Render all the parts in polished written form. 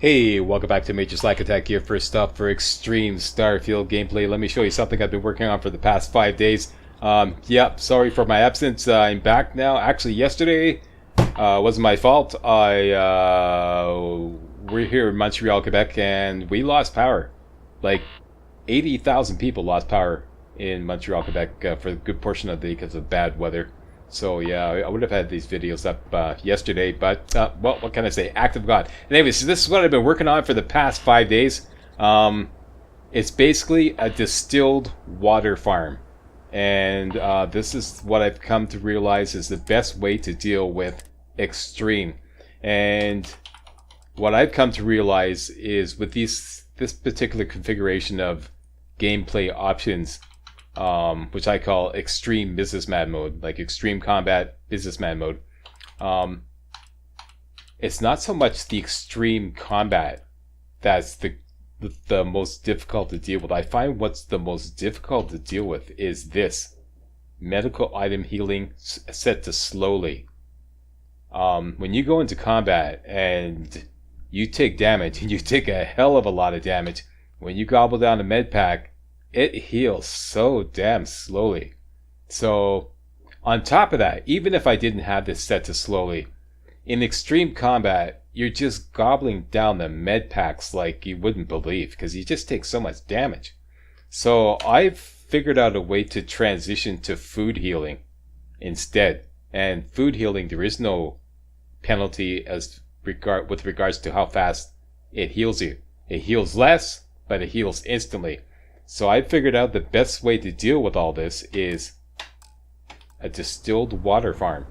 Hey, welcome back to Major Slack Attack here. First up for extreme Starfield gameplay. Let me show you something I've been working on for the past 5 days. Yep, sorry for my absence. I'm back now. Actually, yesterday wasn't my fault. We're here in Montreal, Quebec, and we lost power. Like 80,000 people lost power in Montreal, Quebec for a good portion of the day because of bad weather. So yeah, I would have had these videos up yesterday, but well, what can I say? Act of God. And anyways, so this is what I've been working on for the past 5 days. It's basically a distilled water farm, and this is what I've come to realize is the best way to deal with extreme. And what I've come to realize is with this particular configuration of gameplay options, which I call extreme businessman mode, like extreme combat businessman mode. It's not so much the extreme combat that's the most difficult to deal with. I find what's the most difficult to deal with is this medical item healing set to slowly. When you go into combat and you take damage, and you take a hell of a lot of damage, when you gobble down a med pack, it heals so damn slowly. So on top of that, even if I didn't have this set to slowly, in extreme combat, you're just gobbling down the med packs like you wouldn't believe, because you just take so much damage. So I've figured out a way to transition to food healing instead. And food healing, there is no penalty with regards to how fast it heals you. It heals less, but it heals instantly. So I figured out the best way to deal with all this is a distilled water farm.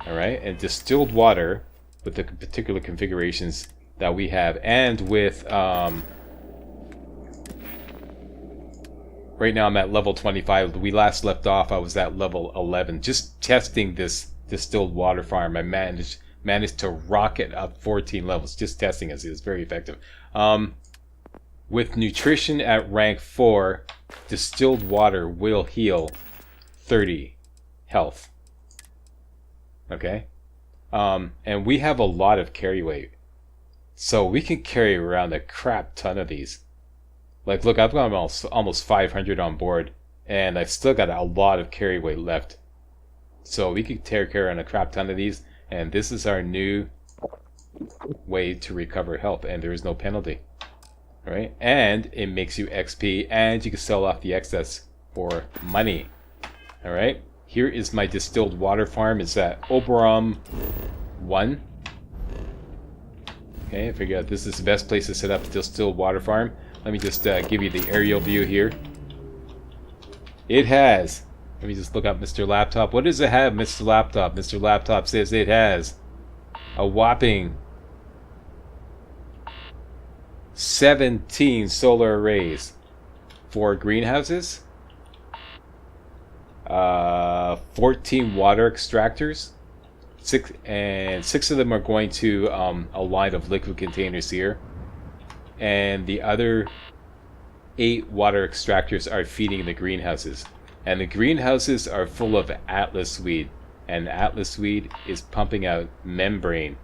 Alright, and distilled water with the particular configurations that we have, and with right now I'm at level 25. We last left off, I was at level 11. Just testing this distilled water farm, I managed to rocket up 14 levels. Just testing it. It's very effective. With nutrition at rank 4, distilled water will heal 30 health. Okay? And we have a lot of carry weight. So we can carry around a crap ton of these. Like, look, I've got almost 500 on board, and I've still got a lot of carry weight left. So we can carry around a crap ton of these, and this is our new way to recover health, and there is no penalty. Right? And it makes you XP, and you can sell off the excess for money. Alright? Here is my distilled water farm. It's at Oberon 1. Okay, I figured out this is the best place to set up a distilled water farm. Let me just give you the aerial view here. It has, let me just look up Mr. Laptop. What does it have, Mr. Laptop? Mr. Laptop says it has a whopping 17 solar arrays, 4 greenhouses, 14 water extractors, 6 of them are going to a line of liquid containers here, and the other 8 water extractors are feeding the greenhouses, and the greenhouses are full of atlas weed, and atlas weed is pumping out membrane.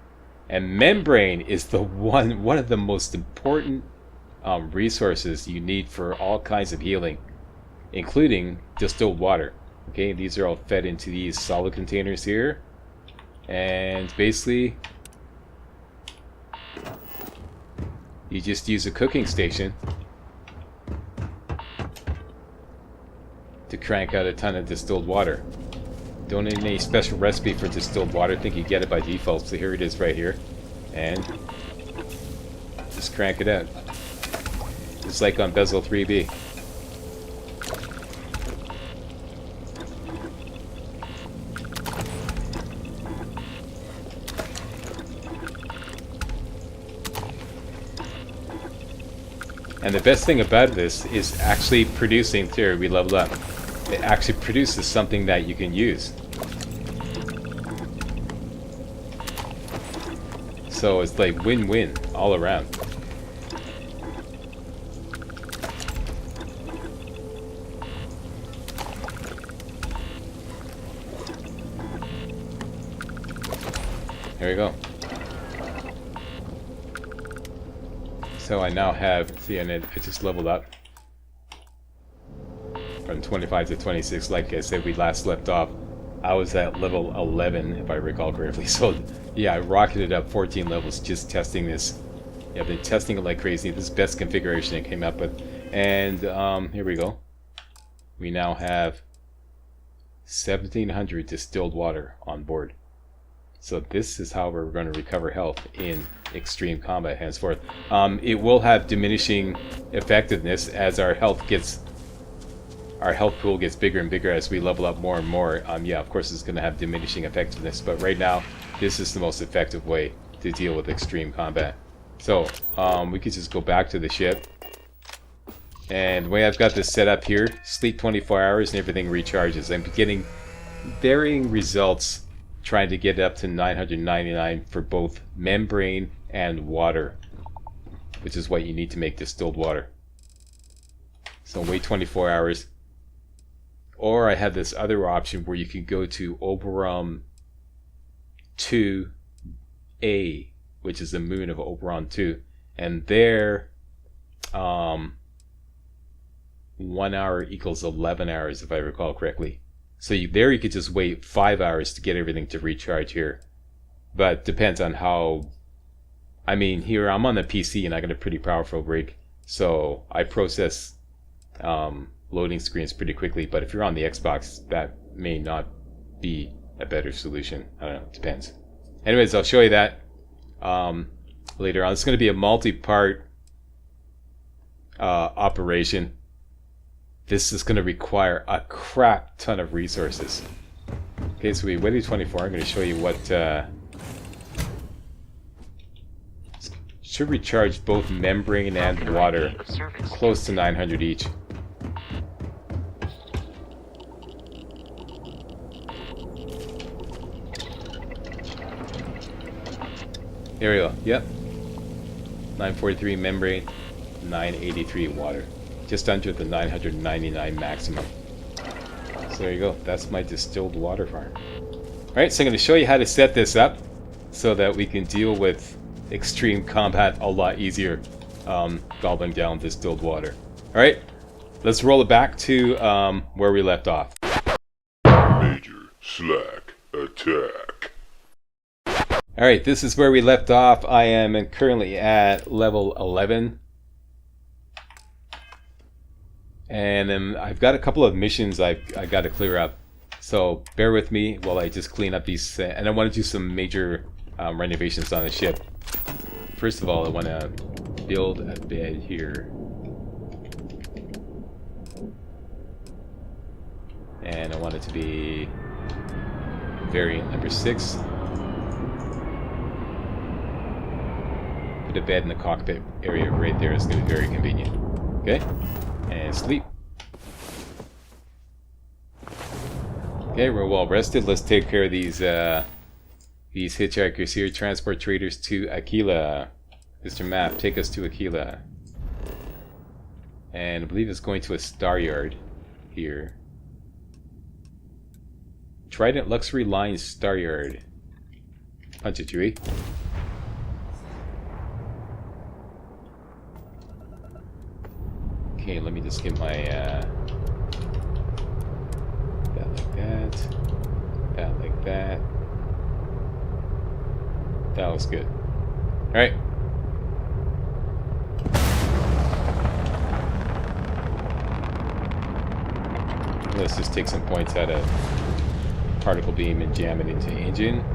And membrane is the one of the most important resources you need for all kinds of healing, including distilled water. Okay, these are all fed into these solid containers here, and basically you just use a cooking station to crank out a ton of distilled water. Don't need any special recipe for distilled water. I think you get it by default. So here it is right here. And just crank it out. Just like on Bessel 3B. And the best thing about this is actually producing, here we leveled up. It actually produces something that you can use. So it's like win-win all around. There we go. So I now have, see, and I just leveled up from 25 to 26. Like I said, we last left off. I was at level 11, if I recall correctly. So yeah, I rocketed up 14 levels just testing this. Yeah, I've been testing it like crazy. This is best configuration I came up with. And here we go. We now have 1,700 distilled water on board. So this is how we're going to recover health in extreme combat henceforth. It will have diminishing effectiveness as our health pool gets bigger and bigger as we level up more and more. Yeah, of course it's going to have diminishing effectiveness, but right now this is the most effective way to deal with extreme combat. So we could just go back to the ship, and the way I've got this set up here, sleep 24 hours and everything recharges. I'm getting varying results trying to get up to 999 for both membrane and water, which is what you need to make distilled water. So wait 24 hours. Or I have this other option where you can go to Oberon 2A, which is the moon of Oberon 2, and there 1 hour equals 11 hours if I recall correctly. So there you could just wait 5 hours to get everything to recharge here. But depends on how... I mean, here I'm on the PC and I got a pretty powerful rig, so I process loading screens pretty quickly. But if you're on the Xbox, that may not be a better solution. I don't know, it depends. Anyways, I'll show you that later on. It's going to be a multi-part operation. This is going to require a crap ton of resources. Okay, so we waited 24. I'm going to show you what should recharge both membrane and water, close to 900 each. There we go. Yep. 943 membrane, 983 water. Just under the 999 maximum. So there you go. That's my distilled water farm. Alright, so I'm going to show you how to set this up so that we can deal with extreme combat a lot easier, gobbling down distilled water. Alright, let's roll it back to where we left off. Major Slack Attack. Alright, this is where we left off. I am currently at level 11. And then I've got a couple of missions I got to clear up. So bear with me while I just clean up these. And I want to do some major renovations on the ship. First of all, I want to build a bed here. And I want it to be variant number 6. Put a bed in the cockpit area right there. It's going to be very convenient. Okay? And sleep. Okay, we're well rested. Let's take care of these hitchhikers here. Transport traders to Aquila. Mr. Map, take us to Aquila. And I believe it's going to a star yard here. Trident Luxury Line Star Yard. Punch it, Chewie. Okay, let me just get my that like that, that like that. That looks good. All right. Let's just take some points out of particle beam and jam it into engine.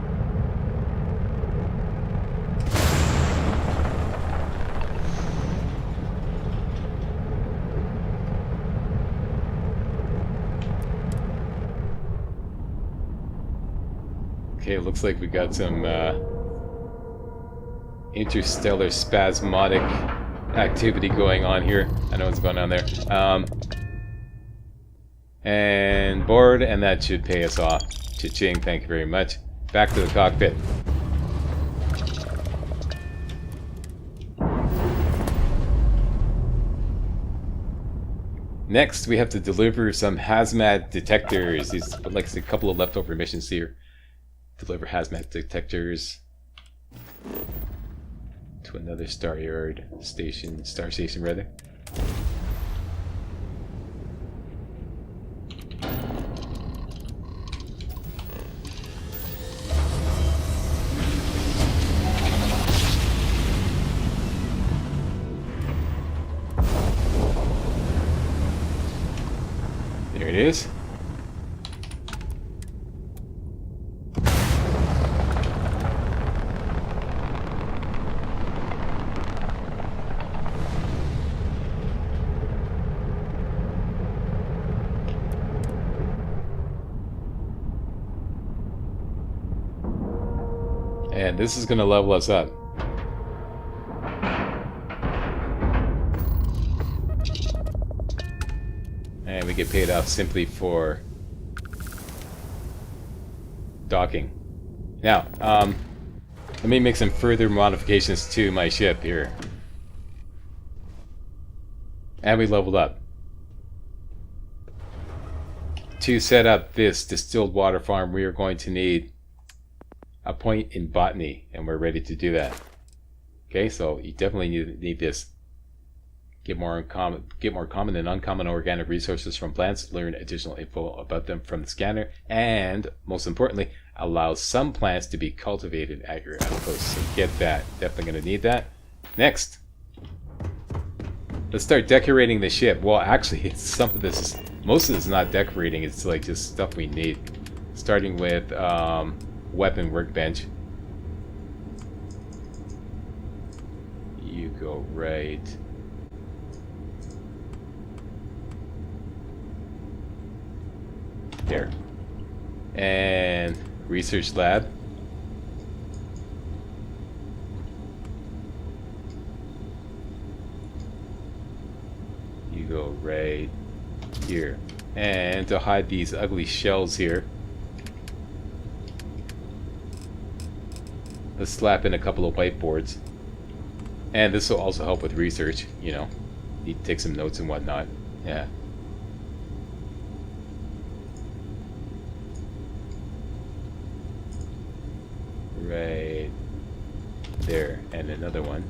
Okay, it looks like we got some interstellar spasmodic activity going on here. I know what's going on there. And board, and that should pay us off. Cha-ching, thank you very much. Back to the cockpit. Next, we have to deliver some hazmat detectors. These, like a couple of leftover missions here. Deliver hazmat detectors to another star station rather. There it is. And this is going to level us up. And we get paid off simply for docking. Now, let me make some further modifications to my ship here. And we leveled up. To set up this distilled water farm, we are going to need a point in botany, and we're ready to do that. Okay, so you definitely need this. Get more common and uncommon organic resources from plants, learn additional info about them from the scanner, and most importantly, allow some plants to be cultivated at your outpost. So get that. Definitely going to need that. Next, let's start decorating the ship. Well, actually, it's most of this is not decorating. It's like just stuff we need. Starting with weapon workbench. You go right there. And research lab. You go right here. And to hide these ugly shells here, let's slap in a couple of whiteboards. And this will also help with research, you know. Need to take some notes and whatnot. Yeah. Right there. And another one.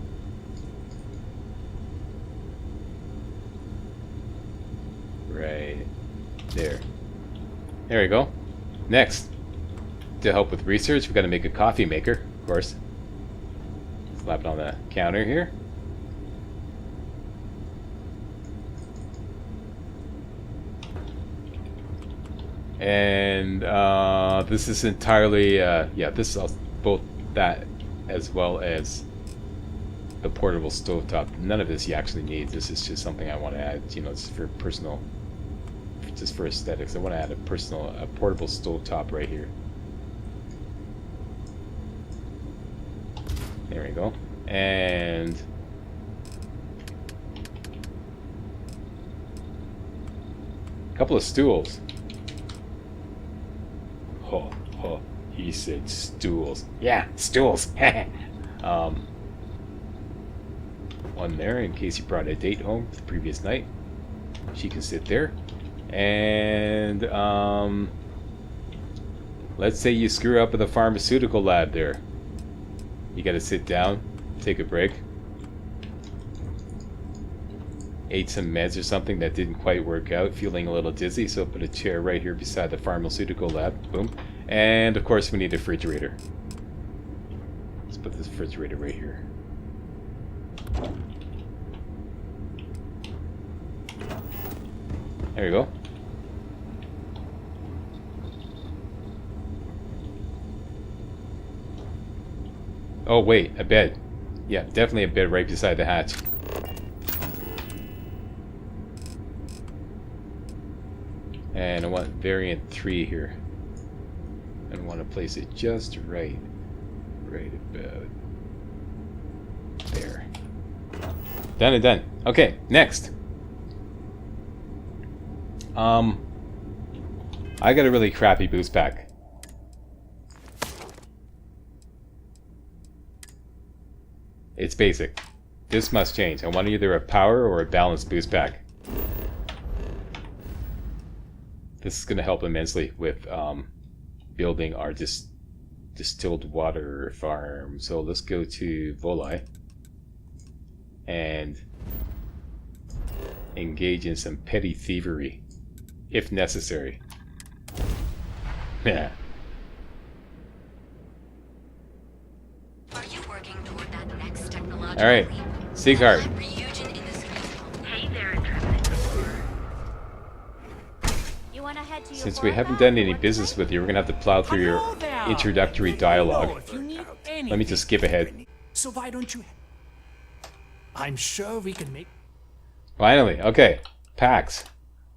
Right there. There we go. Next, to help with research, we've got to make a coffee maker, of course. Slap it on the counter here. And this is entirely, yeah, this is both that as well as the portable stovetop. None of this you actually need. This is just something I want to add, you know, it's for personal, just for aesthetics. I want to add a portable stovetop right here. There we go. And a couple of stools. Oh, he said stools. Yeah, stools. One there in case you brought a date home the previous night. She can sit there. And let's say you screw up at the pharmaceutical lab there. You gotta sit down, take a break. Ate some meds or something that didn't quite work out, feeling a little dizzy, so put a chair right here beside the pharmaceutical lab. Boom. And of course we need a refrigerator. Let's put this refrigerator right here. There we go. Oh wait, a bed. Yeah, definitely a bed right beside the hatch. And I want variant 3 here. And I want to place it just right. Right about there. Done and done. Okay, next. I got a really crappy boost pack. It's basic. This must change. I want either a power or a balanced boost pack. This is going to help immensely with building our distilled water farm. So let's go to Voli. and engage in some petty thievery, if necessary. Yeah. Are you working toward that next technological All right, leap? C card. Hey there, intrepid explorer. You wanna head to your Since we haven't done any business with you, we're gonna have to plow through your introductory dialogue. Let me just skip ahead. So why don't you? I'm sure we can make. Finally, okay. Packs.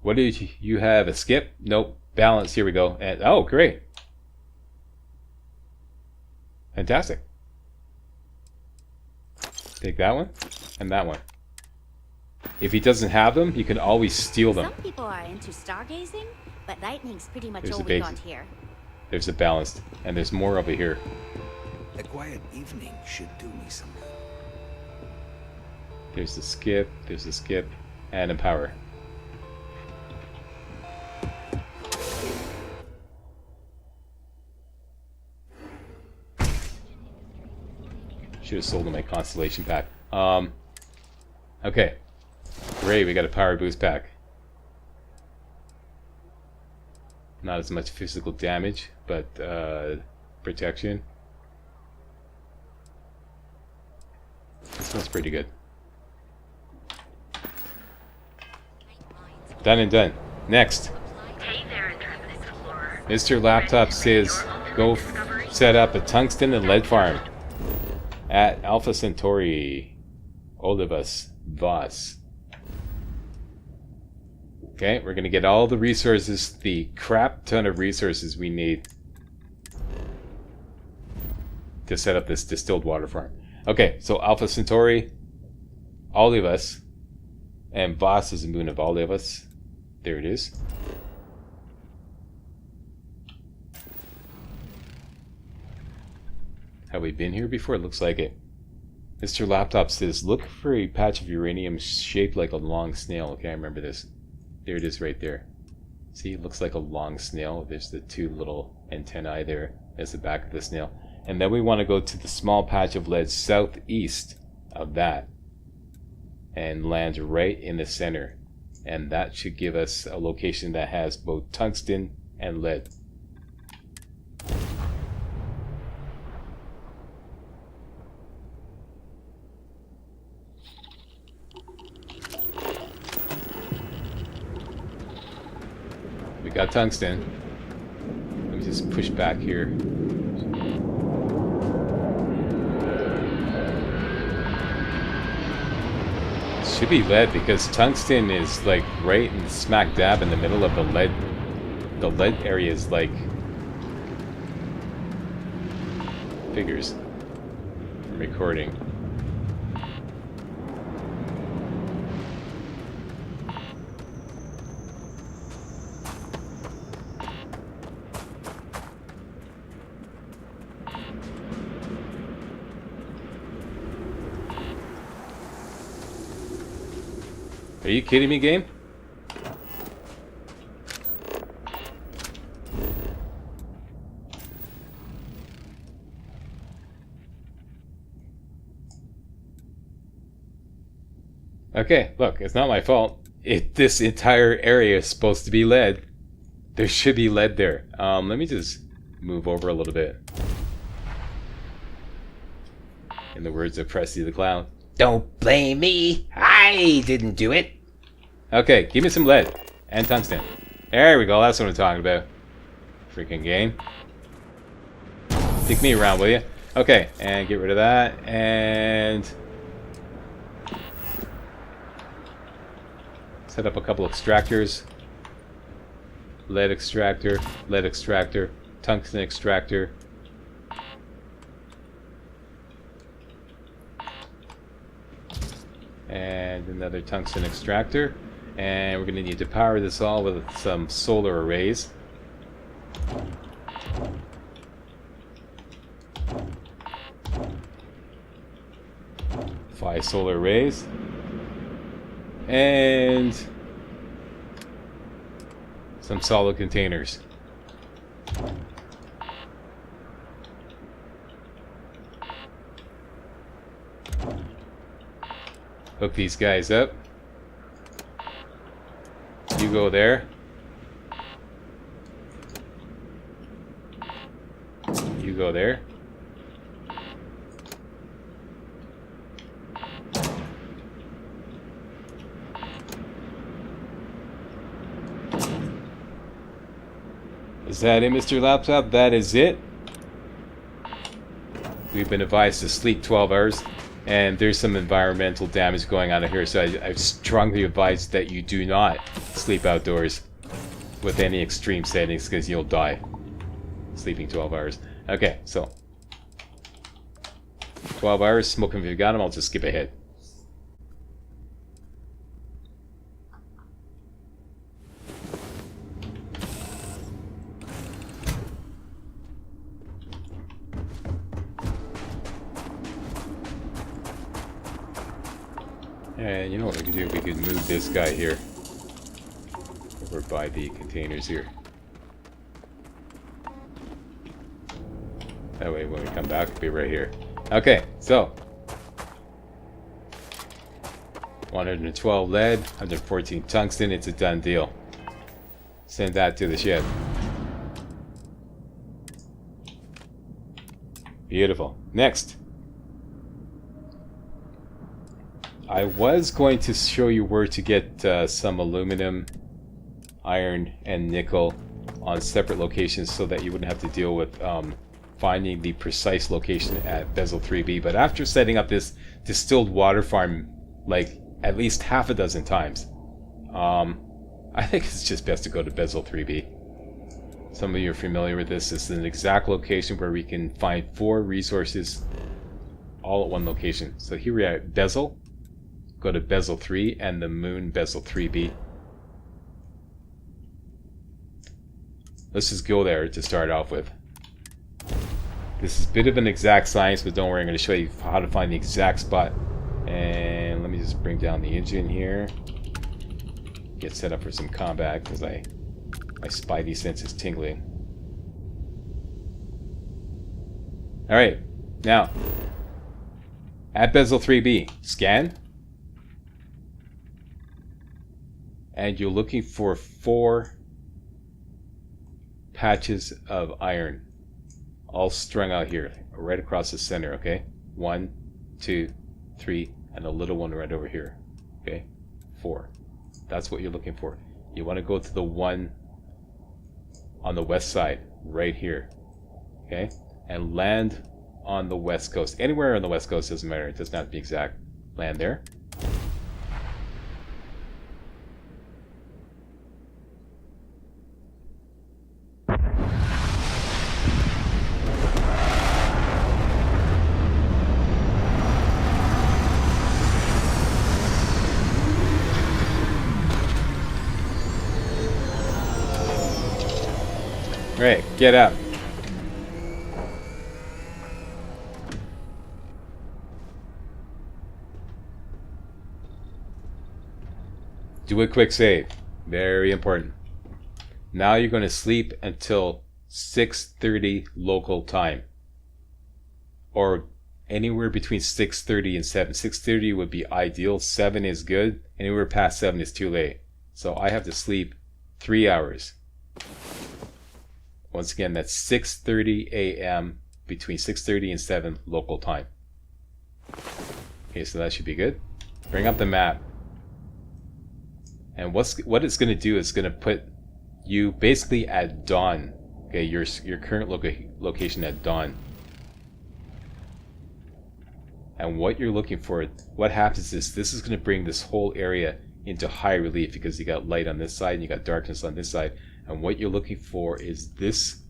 What did you have? A skip? Nope. Balance. Here we go. And oh, great. Fantastic. Take that one and that one. If he doesn't have them, you can always steal them. Some people are into stargazing, but lightning's pretty much There's all a we base. got here. There's a balanced, and there's more over here. A quiet evening should do me some good. There's the skip, and a power. Should have sold him my constellation pack. Okay. Great, we got a power boost pack. Not as much physical damage, but protection. This one's pretty good. Done and done. Next. Hey there, intrepid explorer. Mr. Laptop says go set up a tungsten and lead farm at Alpha Centauri. Olivus Voss. Okay, we're gonna get all the resources, the crap ton of resources we need to set up this distilled water farm. Okay, so Alpha Centauri, Olivus, and Voss is the moon of Olivus. There it is. Have we been here before? It looks like it. Mr. Laptop says, look for a patch of uranium shaped like a long snail. Okay, I remember this. There it is right there. See, it looks like a long snail. There's the two little antennae there as the back of the snail. And then we want to go to the small patch of lead southeast of that and land right in the center. And that should give us a location that has both tungsten and lead. We got tungsten. Let me just push back here. Should be lead because tungsten is like right in smack dab in the middle of the lead. The lead area is like figures. I'm recording. Are you kidding me, game? Okay, look, it's not my fault. This entire area is supposed to be lead. There should be lead there. Let me just move over a little bit. In the words of Krusty the Clown. Don't blame me. I didn't do it. Okay, give me some lead and tungsten. There we go. That's what I'm talking about. Freaking game. Take me around, will you? Okay, and get rid of that. And set up a couple extractors. Lead extractor, tungsten extractor. And another tungsten extractor. And we're going to need to power this all with some solar arrays. 5 solar arrays. And some solid containers. Hook these guys up. You go there. You go there. Is that it, Mr. Laptop? That is it. We've been advised to sleep 12 hours, and there's some environmental damage going on here, so I strongly advise that you do not sleep outdoors with any extreme settings, because you'll die sleeping 12 hours. Okay, so 12 hours, smoking if you got them. I'll just skip ahead. And you know what we could do? We could move this guy here over by the containers here. That way when we come back, we'll be right here. Okay, so 112 lead, 114 tungsten, it's a done deal. Send that to the ship. Beautiful. Next. I was going to show you where to get some aluminum, iron, and nickel on separate locations so that you wouldn't have to deal with finding the precise location at Bessel 3B. But after setting up this distilled water farm like at least half a dozen times, I think it's just best to go to Bessel 3B. Some of you are familiar with this. This is an exact location where we can find 4 resources all at one location. So here we are at Bessel. Go to Bessel 3 and the moon Bessel 3B. Let's just go there to start off with. This is a bit of an exact science, but don't worry, I'm going to show you how to find the exact spot. And let me just bring down the engine here. Get set up for some combat because my spidey sense is tingling. Alright, now at Bessel 3B, scan. And you're looking for 4 patches of iron, all strung out here, right across the center, okay? 1, 2, 3, and a little one right over here, okay? 4. That's what you're looking for. You want to go to the one on the west side, right here, okay? And land on the west coast. Anywhere on the west coast doesn't matter. It doesn't have to be exact. Land there. Right, get up. Do a quick save. Very important. Now you're going to sleep until 6:30 local time. Or anywhere between 6:30 and 7. 6:30 would be ideal. 7 is good. Anywhere past 7 is too late. So I have to sleep 3 hours. Once again, that's 6:30 a.m. between 6:30 and 7 local time. Okay, so that should be good. Bring up the map. And what it's going to do is going to put you basically at dawn. Okay, your current location at dawn. And what you're looking for, what happens is this is going to bring this whole area into high relief because you got light on this side and you got darkness on this side. And what you're looking for is this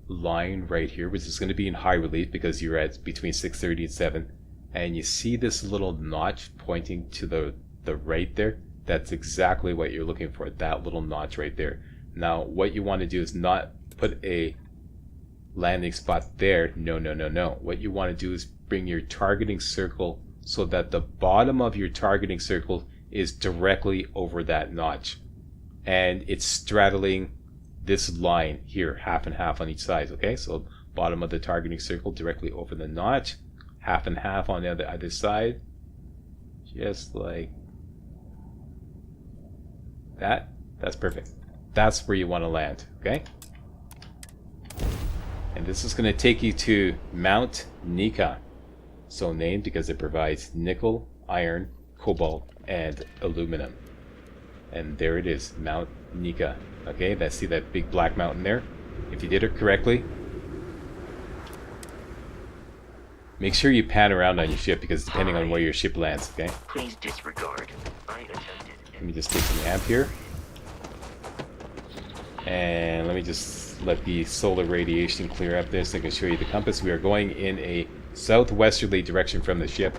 line right here, which is going to be in high relief because you're at between 6:30 and 7. And you see this little notch pointing to the right there? That's exactly what you're looking for, that little notch right there. Now, what you want to do is not put a landing spot there. No, no, no, no. What you want to do is bring your targeting circle so that the bottom of your targeting circle is directly over that notch. And it's straddling this line here, half and half on each side, okay? So bottom of the targeting circle directly over the notch, half and half on the other side. just like that. That's perfect. That's where you want to land, okay? And this is going to take you to Mount Nika. So named because it provides nickel, iron, cobalt, and aluminum. And there it is, Mount Nika. Okay, see that big black mountain there? If you did it correctly, make sure you pan around on your ship because depending on where your ship lands, okay? Please disregard. I attempted. Let me just take some amp here. And let me just let the solar radiation clear up this. I can show you the compass. We are going in a southwesterly direction from the ship.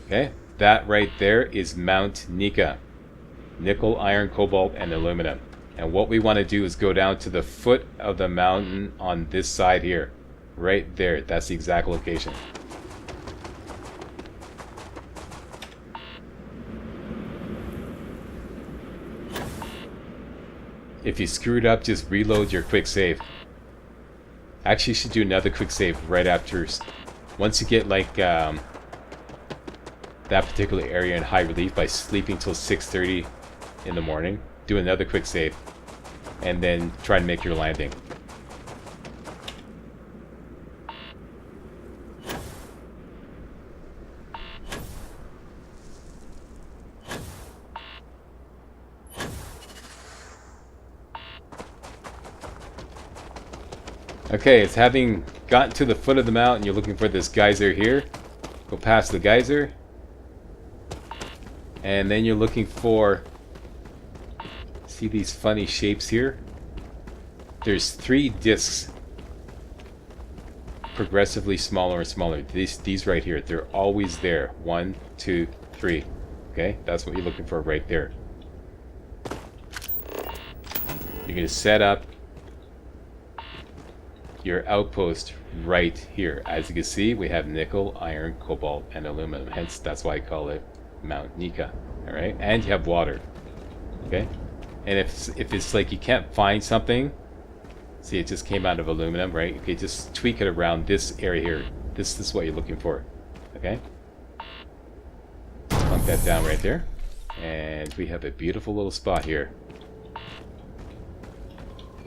Okay, that right there is Mount Nika. Nickel, iron, cobalt, and aluminum. And what we want to do is go down to the foot of the mountain on this side here. Right there. That's the exact location. If you screwed up, just reload your quick save. Actually, you should do another quick save right after. Once you get like that particular area in high relief by sleeping till 6:30 in the morning, do another quick save, and then try and make your landing. Okay, it's having gotten to the foot of the mountain. You're looking for this geyser here. Go past the geyser. And then you're looking for... See these funny shapes here? There's 3 discs. Progressively smaller and smaller. These right here. They're always there. 1, 2, 3. Okay, that's what you're looking for right there. You're going to set up your outpost right here. As you can see, we have nickel, iron, cobalt, and aluminum. Hence, that's why I call it Mount Nika. All right, and you have water. Okay, and if it's like you can't find something, see, it just came out of aluminum, right? Okay, just tweak it around this area here. This is what you're looking for. Okay, plunk that down right there, and we have a beautiful little spot here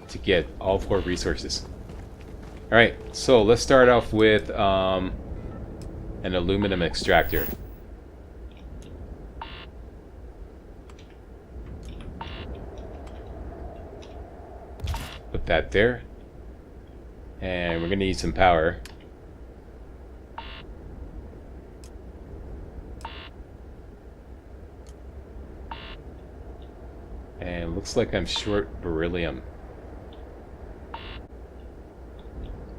to get all 4 resources. Alright, so let's start off with an aluminum extractor. Put that there. And we're going to need some power. And looks like I'm short beryllium.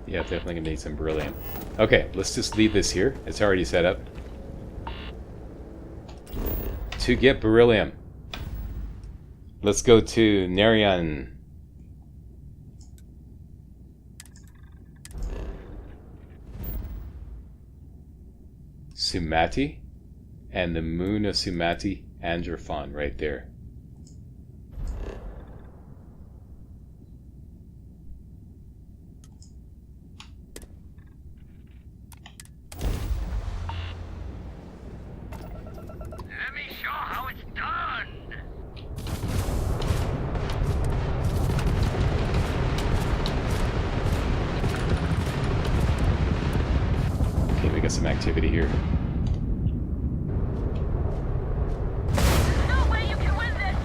Yeah, definitely gonna need some beryllium. Okay, let's just leave this here. It's already set up. To get beryllium, let's go to Narion. Sumati and the moon of Sumati, Androphon, right there. Some activity here. No way you can win this!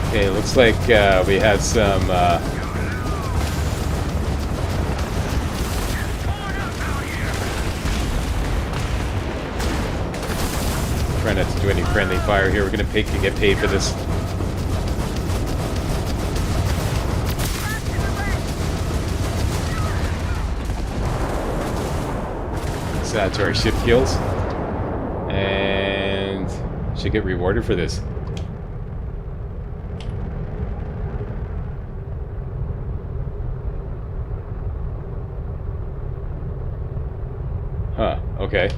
Okay, looks like we had some try not to do any friendly fire here. We're gonna get paid for this. Add to our ship kills, and should get rewarded for this. Huh, okay.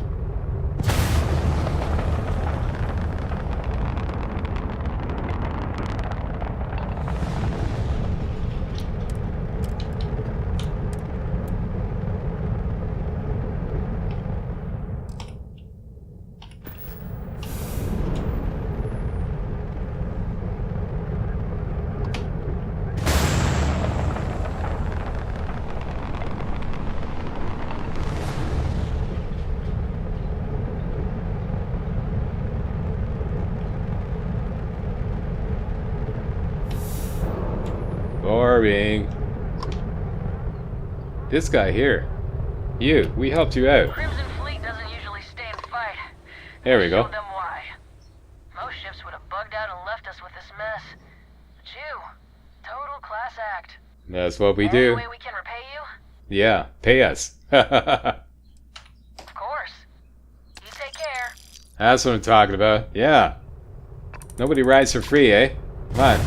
starving. This guy here. You, we helped you out. Crimson Fleet doesn't usually stay and fight. There we go. Showed them why. Most ships would have bugged out and left us with this mess. But you, total class act. That's what we Any do. way we can repay you? Yeah, pay us. Of course. You take care. That's what I'm talking about. Yeah. Nobody rides for free, eh? Come on.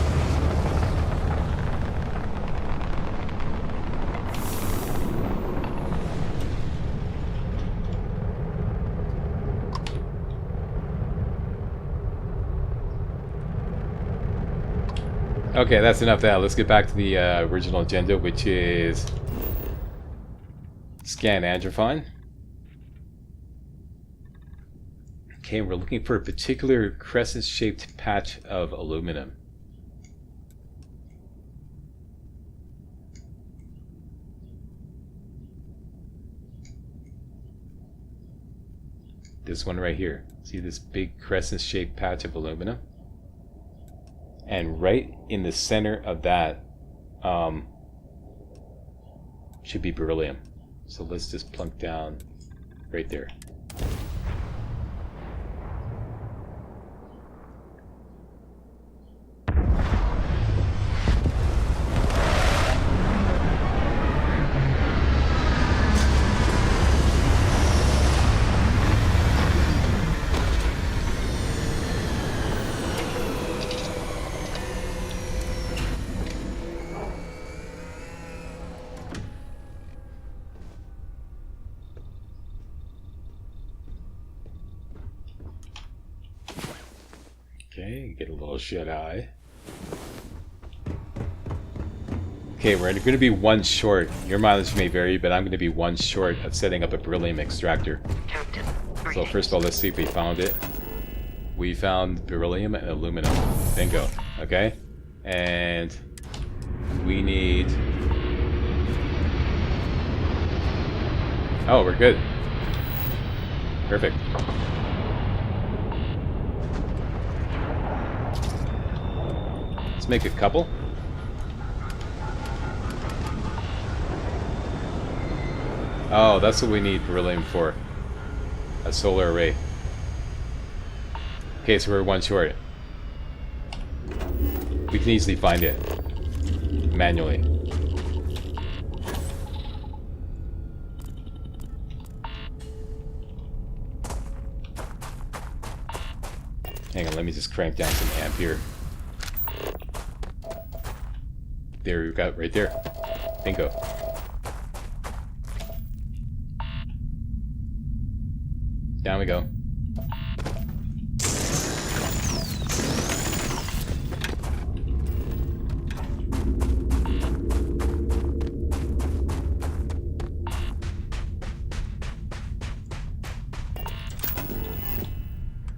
Okay, that's enough of that. Let's get back to the original agenda, which is scan Androphon. Okay, we're looking for a particular crescent-shaped patch of aluminum. This one right here. See this big crescent-shaped patch of aluminum? And right in the center of that should be beryllium. So let's just plunk down right there. Okay, get a little shut-eye. Okay, we're going to be one short. Your mileage may vary, but I'm going to be one short of setting up a beryllium extractor. Captain, So first of all, let's see if we found it. We found beryllium and aluminum. Bingo. Okay? And we need... Oh, we're good. Perfect. Let's make a couple. Oh, that's what we need beryllium for. A solar array. Okay, so we're one short. We can easily find it. Manually. Hang on, let me just crank down some ampere. There we go, right there. Bingo. Down we go.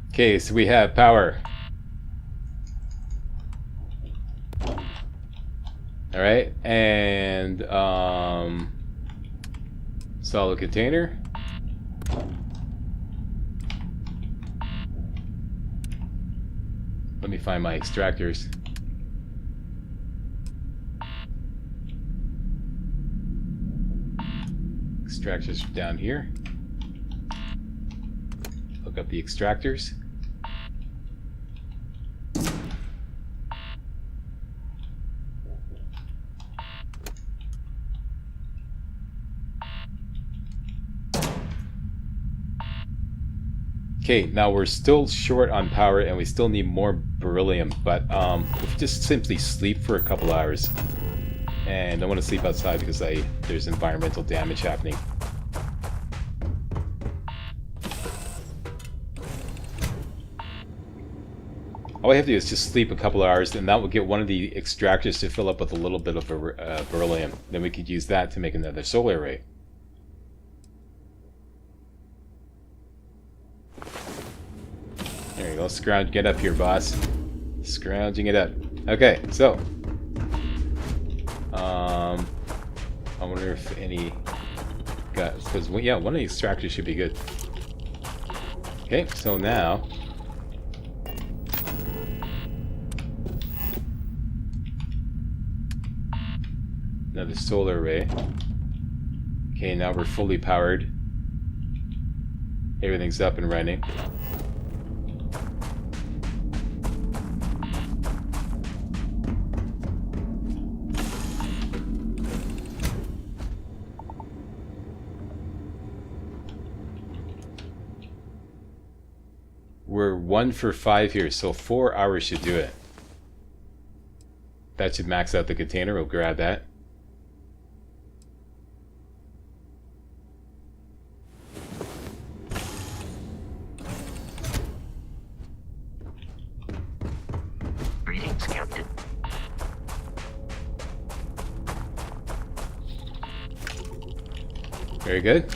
Okay, so we have power. Alright, and solid container. Let me find my extractors. Extractors down here. Look up the extractors. Okay, now we're still short on power and we still need more beryllium, but if we just simply sleep for a couple hours, and I want to sleep outside because there's environmental damage happening. All I have to do is just sleep a couple hours, and that will get one of the extractors to fill up with a little bit of beryllium. Then we could use that to make another solar array. There you go, scrounge, get up here, boss. Scrounging it up. Okay, so. I wonder if any got, because, yeah, one of the extractors should be good. Okay, so now. Another solar array. Okay, now we're fully powered. Everything's up and running. We're 1 for 5 here, so 4 hours should do it. That should max out the container. We'll grab that. Greetings, Captain. Very good.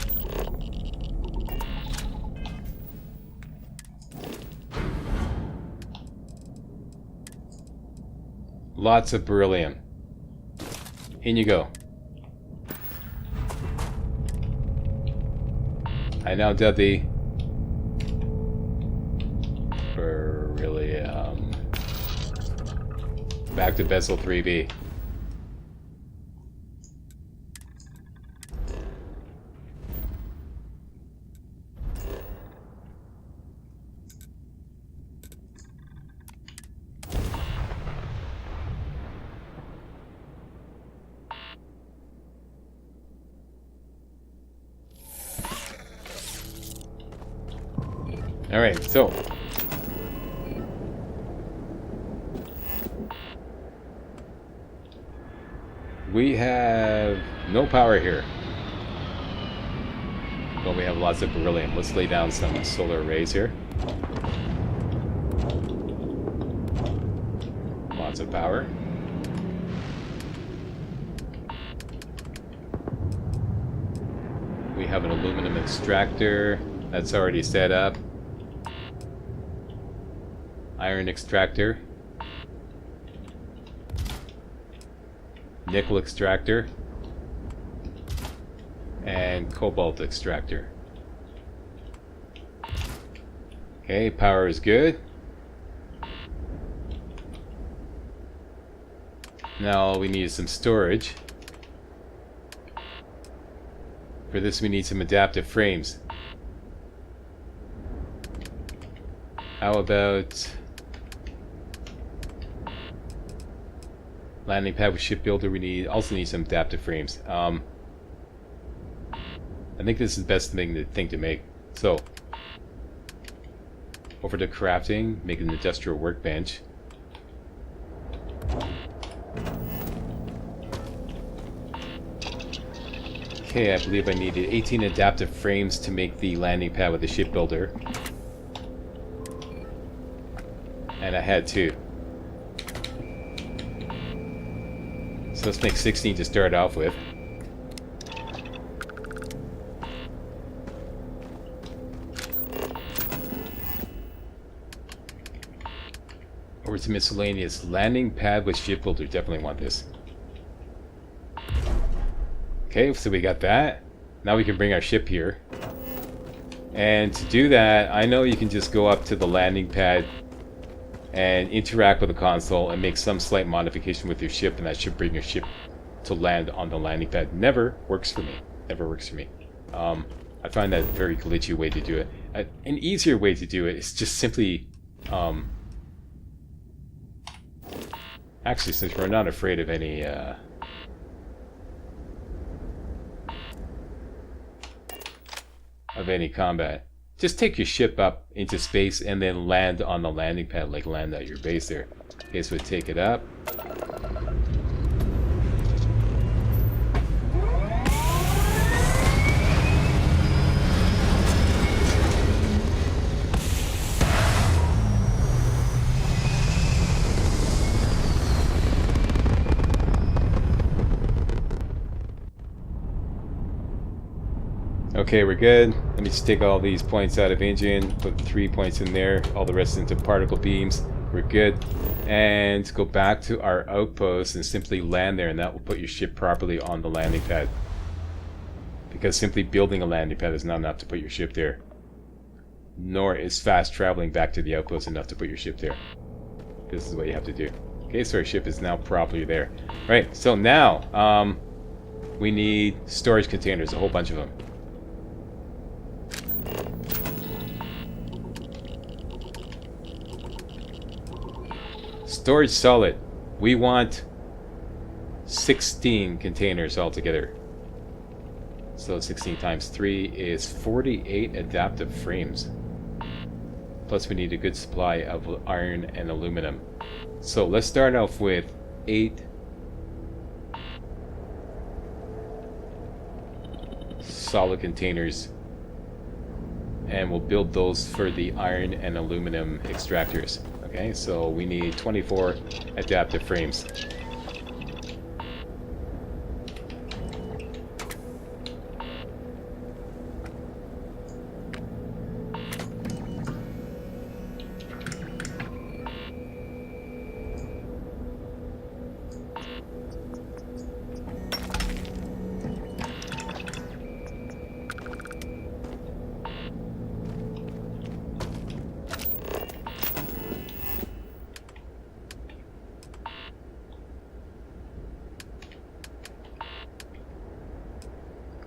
Lots of beryllium. In you go. I now dub the beryllium. Back to Bessel 3B. Alright, so we have no power here, but we have lots of beryllium. Let's lay down some solar arrays here. Lots of power. We have an aluminum extractor that's already set up. Iron extractor, nickel extractor, and cobalt extractor. Okay, power is good. Now we need some storage. For this we need some adaptive frames. How about landing pad with shipbuilder? We also need some adaptive frames. I think this is the best thing to make. So, over to crafting, make an industrial workbench. Okay, I believe I needed 18 adaptive frames to make the landing pad with the shipbuilder. And I had 2. So let's make 16 to start off with. Over to miscellaneous. Landing pad with shipbuilder. Definitely want this. Okay, so we got that. Now we can bring our ship here. And to do that, I know you can just go up to the landing pad and interact with the console and make some slight modification with your ship, and that should bring your ship to land on the landing pad. Never works for me. Never works for me. I find that a very glitchy way to do it. An easier way to do it is just simply... actually, since we're not afraid of any... combat, just take your ship up into space and then land on the landing pad, like land at your base there. Okay, so we take it up. Okay, we're good. Let me just take all these points out of engine, put 3 points in there, all the rest into particle beams. We're good. And go back to our outpost and simply land there, and that will put your ship properly on the landing pad. Because simply building a landing pad is not enough to put your ship there. Nor is fast traveling back to the outpost enough to put your ship there. This is what you have to do. Okay, so our ship is now properly there. Right, so now, We need storage containers, a whole bunch of them. Storage solid. We want 16 containers altogether. So 16 times 3 is 48 adaptive frames. Plus we need a good supply of iron and aluminum. So let's start off with 8 solid containers. And we'll build those for the iron and aluminum extractors. Okay, so we need 24 adaptive frames.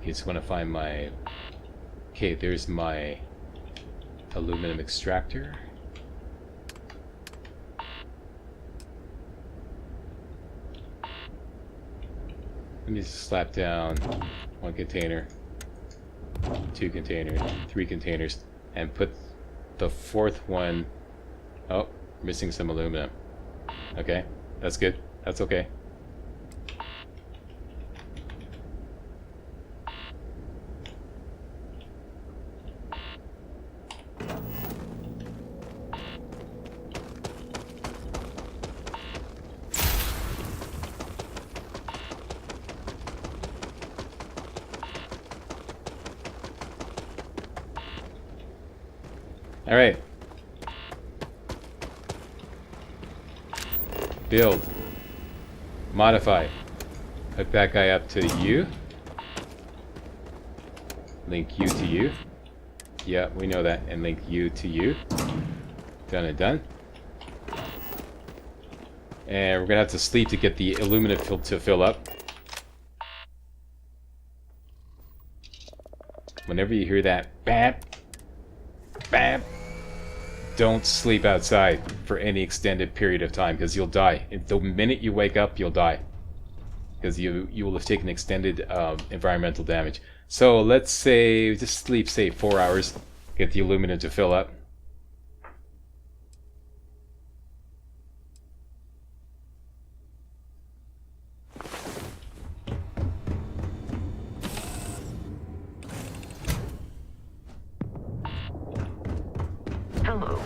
Okay, so I want to find my... Okay, there's my aluminum extractor. Let me just slap down 1 container, 2 containers, 3 containers, and put the 4th one... Oh, missing some aluminum. Okay, that's good. That's okay. Alright. Build. Modify. Hook that guy up to you. Link you to you. Yeah, we know that. And link you to you. Done and done. And we're gonna have to sleep to get the aluminum to fill up. Whenever you hear that bap, bap, don't sleep outside for any extended period of time because you'll die. The minute you wake up, you'll die because you will have taken extended environmental damage. So let's say just sleep, say 4 hours, get the aluminum to fill up. Hello.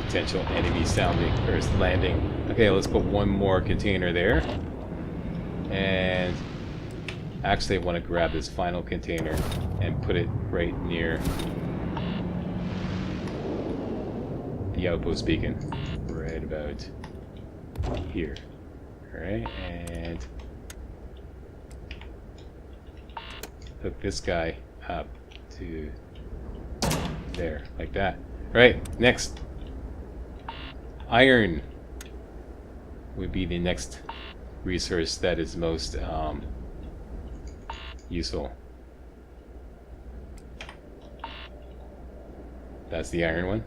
Potential enemy sounding or landing. Okay, let's put 1 more container there. And actually I want to grab this final container and put it right near the outpost beacon. Right about here. Alright, and hook this guy up to there, like that. Right, next. Iron would be the next resource that is most useful. That's the iron one.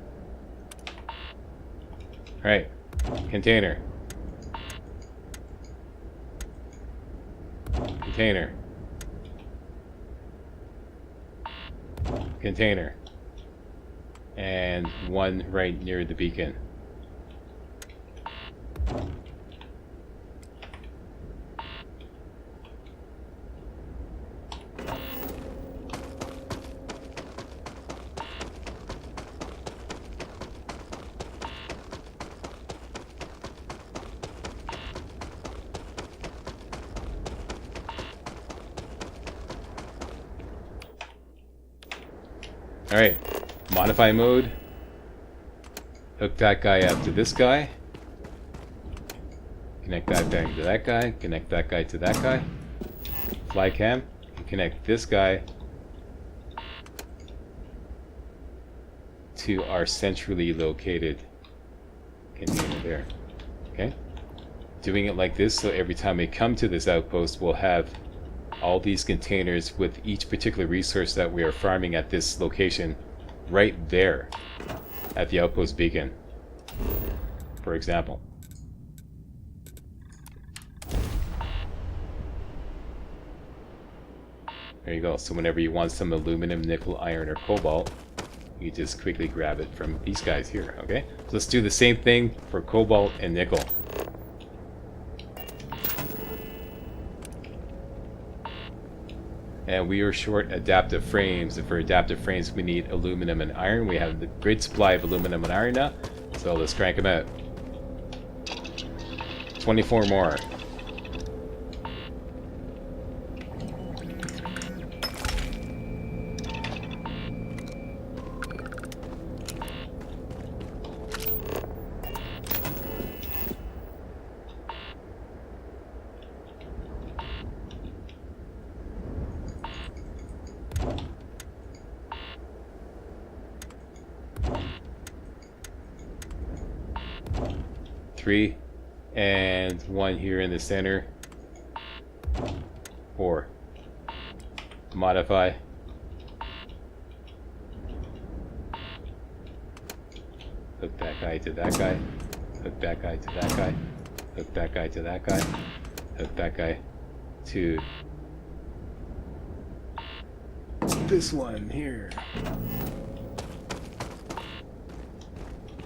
Alright, container. Container. Container. And 1 right near the beacon. Alright, modify mode. Hook that guy up to this guy. Connect that guy to that guy. Connect that guy to that guy. Fly cam. Connect this guy to our centrally located container there. Okay? Doing it like this, so every time we come to this outpost, we'll have all these containers with each particular resource that we are farming at this location right there at the outpost beacon, for example. There you go. So whenever you want some aluminum, nickel, iron, or cobalt, you just quickly grab it from these guys here, okay? So let's do the same thing for cobalt and nickel. And we are short adaptive frames, and for adaptive frames we need aluminum and iron. We have the great supply of aluminum and iron now, so let's crank them out. 24 more. Three, and one here in the center. 4. Modify. Hook that guy to that guy. Hook that guy to that guy. Hook that guy to that guy. Hook that guy to this one here.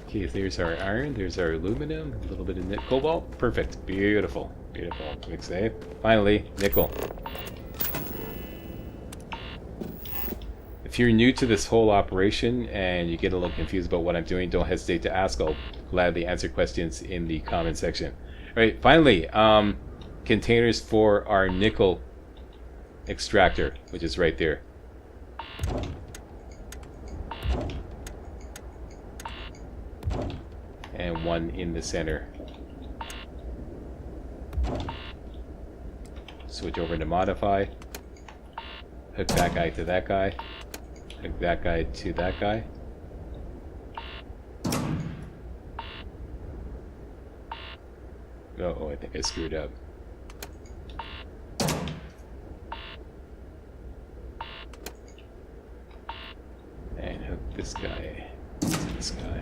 Okay, there's our iron, there's our aluminum, a little bit of cobalt. Perfect. Beautiful. Beautiful. Quick save. Finally, nickel. If you're new to this whole operation and you get a little confused about what I'm doing, don't hesitate to ask. I'll gladly answer questions in the comment section. Alright, finally, containers for our nickel extractor, which is right there. And one in the center. Switch over to modify. Hook that guy to that guy. Hook that guy to that guy. Oh, I think I screwed up. And hook this guy to this guy.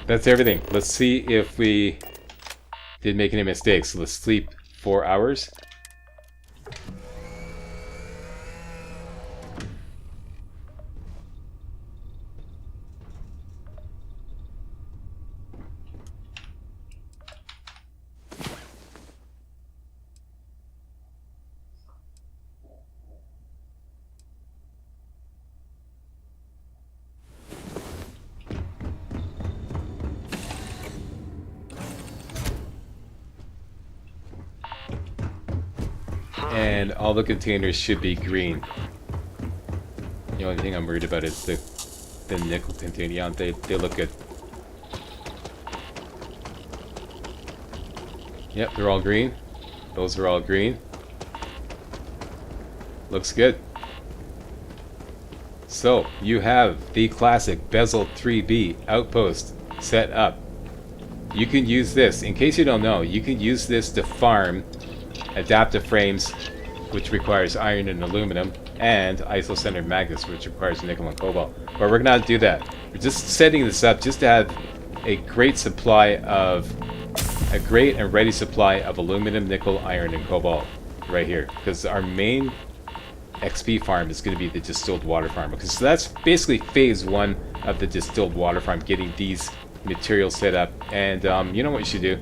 That's everything. Let's see if we did make any mistakes. Let's sleep 4 hours. And all the containers should be green. The only thing I'm worried about is the nickel container. Yeah, they look good. Yep, they're all green. Those are all green. Looks good. So, you have the classic Bessel 3B outpost set up. You can use this, in case you don't know, you can use this to farm adaptive frames, which requires iron and aluminum, and isocentered magnets, which requires nickel and cobalt. But we're not do that. We're just setting this up just to have a great and ready supply of aluminum, nickel, iron, and cobalt right here. Because our main XP farm is going to be the distilled water farm. Because that's basically phase 1 of the distilled water farm, getting these materials set up. And you know what you should do?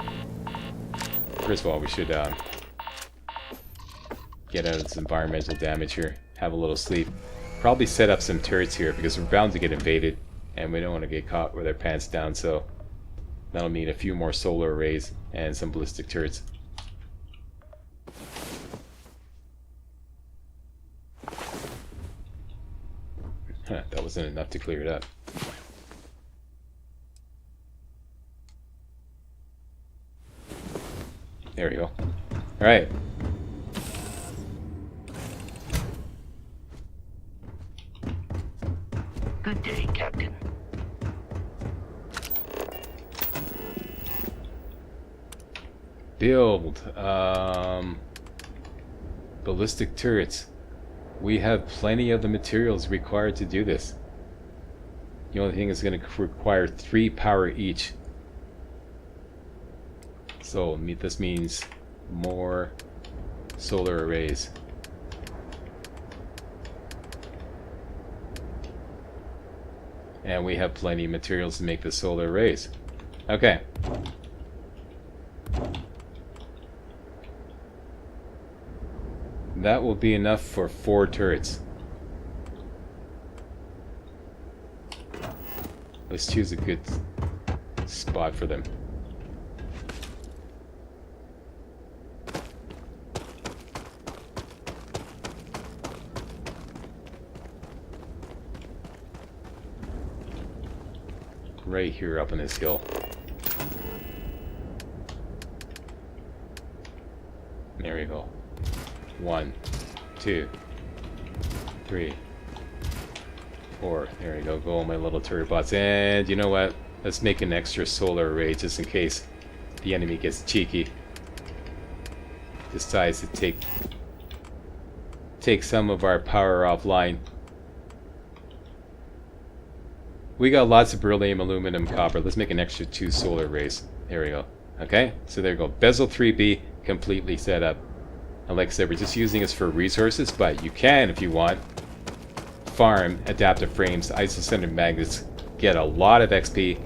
First of all, we should get out of this environmental damage here, have a little sleep, probably set up some turrets here because we're bound to get invaded and we don't want to get caught with our pants down, so that'll mean a few more solar arrays and some ballistic turrets. wasn't enough to clear it up. There we go. Alright. Good day, Captain. Build. Ballistic turrets. We have plenty of the materials required to do this. The only thing is going to require 3 power each. So this means more solar arrays. And we have plenty of materials to make the solar arrays. Okay. That will be enough for 4 turrets. Let's choose a good spot for them. Right here up on this hill. There we go. 1, 2, 3, 4. There we go. Go on my little turret bots. And you know what? Let's make an extra solar array just in case the enemy gets cheeky. Decides to take some of our power offline. We got lots of beryllium, aluminum, copper. Let's make an extra 2 solar arrays. There we go. Okay, so there we go. Bezel 3B completely set up. And like I said, we're just using this for resources, but you can, if you want, farm adaptive frames, isocentric magnets, get a lot of XP,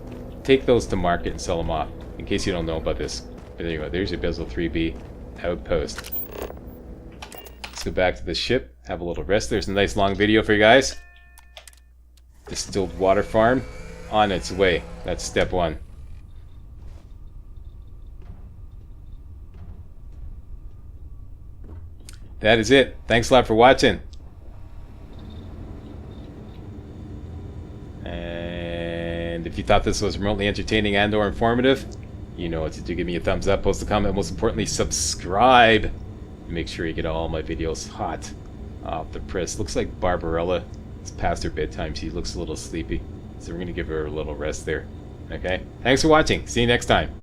take those to market and sell them off, in case you don't know about this. But there you go. There's your Bezel 3B outpost. Let's go back to the ship, have a little rest. There's a nice long video for you guys. Distilled water farm on its way. That's step 1. That is it. Thanks a lot for watching. And if you thought this was remotely entertaining and or informative, you know what to do. Give me a thumbs up, post a comment, most importantly subscribe. And make sure you get all my videos hot off the press. Looks like Barbarella, it's past her bedtime. She looks a little sleepy, so we're going to give her a little rest there. Okay? Thanks for watching. See you next time.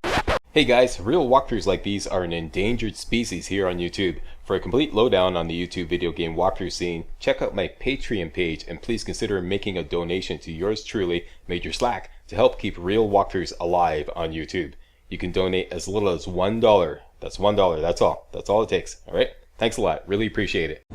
Hey guys, real walkthroughs like these are an endangered species here on YouTube. For a complete lowdown on the YouTube video game walkthrough scene, check out my Patreon page and please consider making a donation to yours truly, Major Slack, to help keep real walkthroughs alive on YouTube. You can donate as little as $1. That's $1, that's all. That's all it takes, alright? Thanks a lot, really appreciate it.